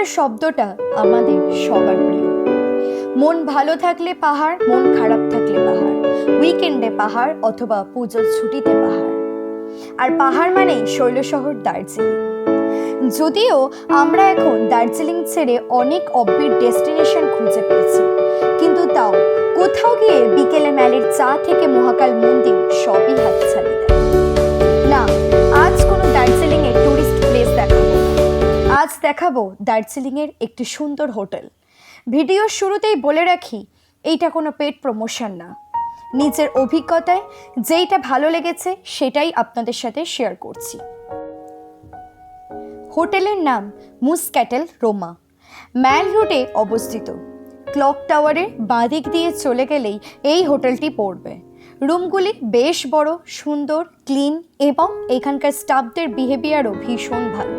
পাহাড়ের শব্দটা আমাদের সবার প্রিয়। মন ভালো থাকলে পাহাড়, মন খারাপ থাকলে পাহাড়, উইকেন্ডে পাহাড় অথবা পুজোর ছুটিতে পাহাড়। আর পাহাড় মানেই শৈলশহর দার্জিলিং। যদিও আমরা এখন দার্জিলিং ছেড়ে অনেক অফবিট ডেস্টিনেশন খুঁজে পেয়েছি, কিন্তু তাও কোথাও গিয়ে বিকেলে ম্যালের চা থেকে মহাকাল মন্দির সবই হাতছানি দেয়। না, আজ কোনো দার্জিলিংয়ের টুরিস্ট প্লেস দেখাবো না, আজ দেখাবো দার্জিলিংয়ের একটি সুন্দর হোটেল। ভিডিওর শুরুতেই বলে রাখি, এইটা কোনো পেড প্রমোশন না, নিজের অভিজ্ঞতায় যেইটা ভালো লেগেছে সেটাই আপনাদের সাথে শেয়ার করছি। হোটেলের নাম মুসক্যাটেল রোমা, ম্যাল রোডে অবস্থিত। ক্লক টাওয়ারের বাঁদিক দিয়ে চলে গেলেই এই হোটেলটি পড়বে। রুমগুলি বেশ বড়, সুন্দর, ক্লিন এবং এখানকার স্টাফদের বিহেভিয়ারও ভীষণ ভালো।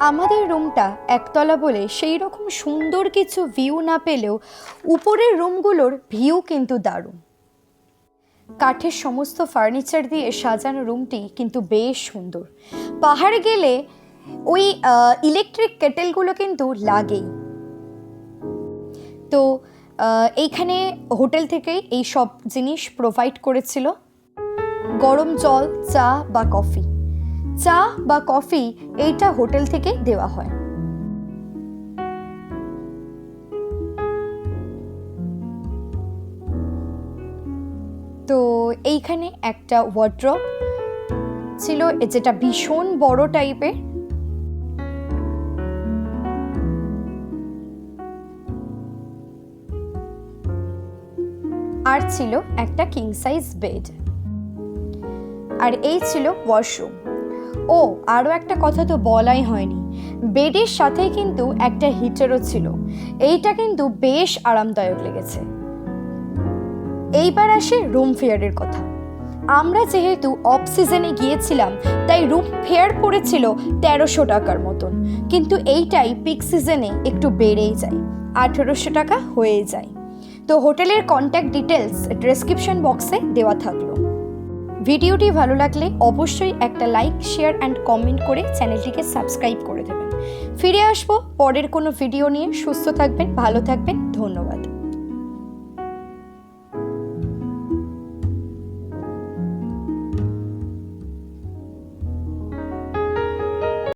আমাদের রুমটা একতলা বলে সেই রকম সুন্দর কিছু ভিউ না পেলেও উপরের রুমগুলোর ভিউ কিন্তু দারুণ। কাঠের সমস্ত ফার্নিচার দিয়ে সাজানো রুমটি কিন্তু বেশ সুন্দর। পাহাড়ে গেলে ওই ইলেকট্রিক কেটেলগুলো কিন্তু লাগেই। তো এইখানে হোটেল থেকেই এই সব জিনিস প্রোভাইড করেছিল। গরম জল, চা বা কফি, চা বা কফি এইটা হোটেল থেকে দেওয়া হয়। তো এইখানে একটা ওয়ার্ড্রপ ছিল যেটা ভীষণ বড় টাইপের। আর ছিল একটা কিং সাইজ বেড। আর এই ছিল ওয়াশরুম। ও আরও একটা কথা তো বলাই হয়নি, বেডের সাথে কিন্তু একটা হিটারও ছিল। এইটা কিন্তু বেশ আরামদায়ক লেগেছে। এইবার আসে রুম ফেয়ারের কথা। আমরা যেহেতু অফ সিজনে গিয়েছিলাম তাই রুম ফেয়ার পড়েছিল 1300 টাকার মতন, কিন্তু এইটাই পিক সিজনে একটু বেড়েই যায়, 1800 টাকা হয়ে যায়। তো হোটেলের কন্ট্যাক্ট ডিটেলস ডেসক্রিপশন বক্সে দেওয়া থাকলো। ভিডিওটি ভালো লাগলে অবশ্যই একটা লাইক, শেয়ার অ্যান্ড কমেন্ট করে চ্যানেলটিকে সাবস্ক্রাইব করে দেবেন। ফিরে আসবো পরের কোনো ভিডিও নিয়ে। সুস্থ থাকবেন, ভালো থাকবেন, ধন্যবাদ।